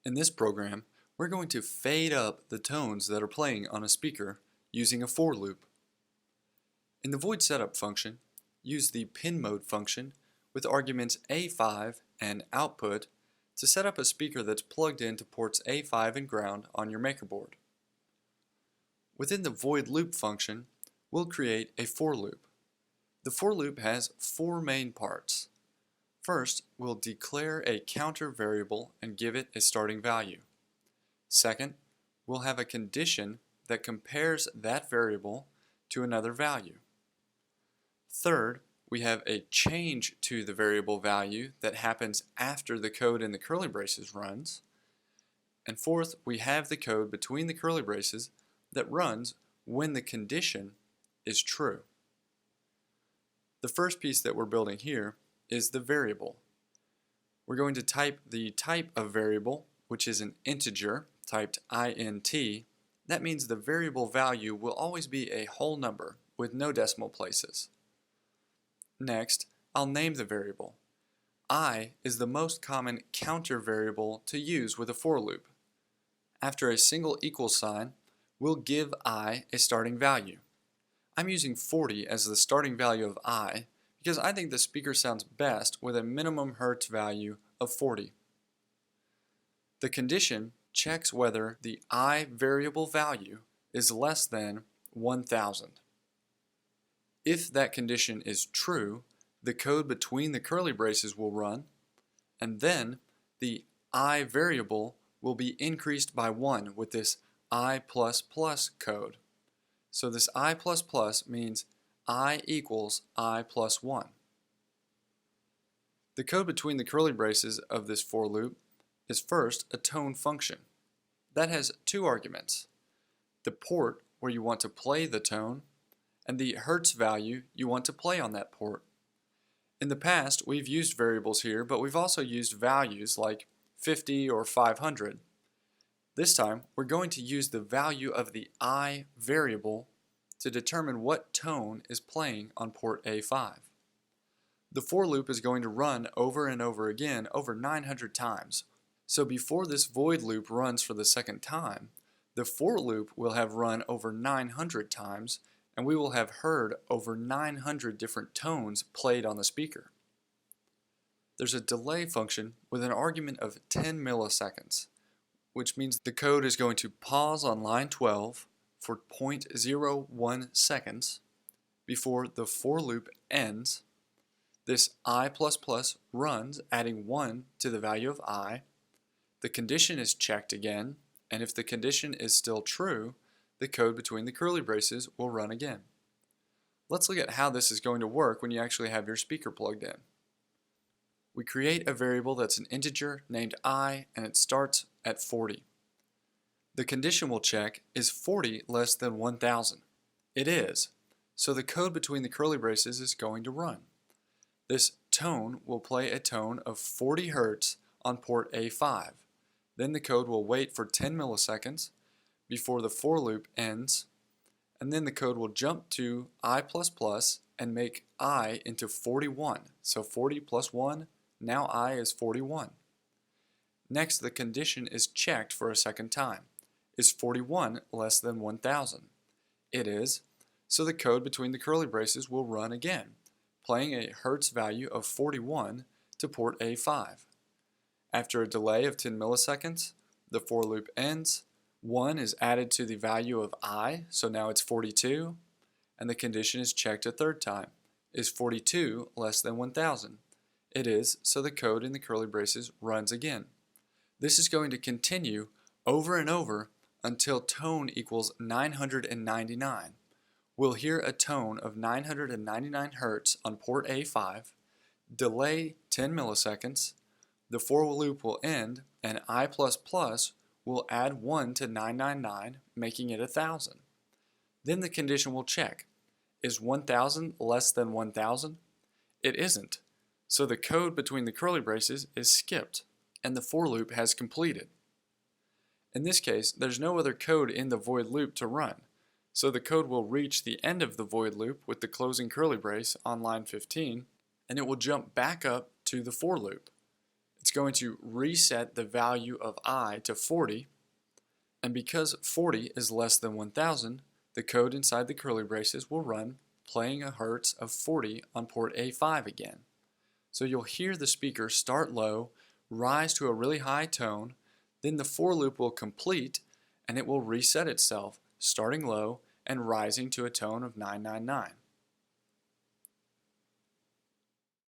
In this program, we're going to fade up the tones that are playing on a speaker using a for loop. In the void setup function, use the pin mode function with arguments A5 and output to set up a speaker that's plugged into ports A5 and ground on your MakerBoard. Within the void loop function, we'll create a for loop. The for loop has four main parts. First, we'll declare a counter variable and give it a starting value. Second, we'll have a condition that compares that variable to another value. Third, we have a change to the variable value that happens after the code in the curly braces runs. And fourth, we have the code between the curly braces that runs when the condition is true. The first piece that we're building here is the variable. We're going to type the type of variable, which is an integer typed int. That means the variable value will always be a whole number with no decimal places. Next, I'll name the variable. I is the most common counter variable to use with a for loop. After a single equal sign, we'll give I a starting value. I'm using 40 as the starting value of I because I think the speaker sounds best with a minimum hertz value of 40. The condition checks whether the I variable value is less than 1000. If that condition is true, the code between the curly braces will run, and then the I variable will be increased by 1 with this I++ code. So this I++ means I equals I plus 1. The code between the curly braces of this for loop is first a tone function. That has two arguments: the port where you want to play the tone and the hertz value you want to play on that port. In the past, we've used variables here, but we've also used values like 50 or 500. This time, we're going to use the value of the I variable to determine what tone is playing on port A5. The for loop is going to run over and over again over 900 times. So before this void loop runs for the second time, the for loop will have run over 900 times, and we will have heard over 900 different tones played on the speaker. There's a delay function with an argument of 10 milliseconds, which means the code is going to pause on line 12 for 0.01 seconds before the for loop ends. This I++ runs, adding 1 to the value of I. The condition is checked again, and if the condition is still true, the code between the curly braces will run again. Let's look at how this is going to work when you actually have your speaker plugged in. We create a variable that's an integer named I, and it starts at 40. The condition we'll check is 40 less than 1000. It is, so the code between the curly braces is going to run. This tone will play a tone of 40 Hz on port A5. Then the code will wait for 10 milliseconds before the for loop ends, and then the code will jump to I++ and make I into 41. So 40 plus 1, now I is 41. Next, the condition is checked for a second time. Is 41 less than 1000? It is, so the code between the curly braces will run again, playing a hertz value of 41 to port A5. After a delay of 10 milliseconds, the for loop ends, 1 is added to the value of I, so now it's 42, and the condition is checked a third time. Is 42 less than 1000? It is, so the code in the curly braces runs again. This is going to continue over and over until tone equals 999. We'll hear a tone of 999 Hz on port A5, delay 10 milliseconds, the for loop will end, and I++ will add 1 to 999, making it 1000. Then the condition will check. Is 1000 less than 1000? It isn't, so the code between the curly braces is skipped, and the for loop has completed. In this case, there's no other code in the void loop to run, so the code will reach the end of the void loop with the closing curly brace on line 15, and it will jump back up to the for loop. It's going to reset the value of I to 40, and because 40 is less than 1000, the code inside the curly braces will run playing a hertz of 40 on port A5 again. So you'll hear the speaker start low, rise to a really high tone, then the for loop will complete and it will reset itself, starting low and rising to a tone of 999.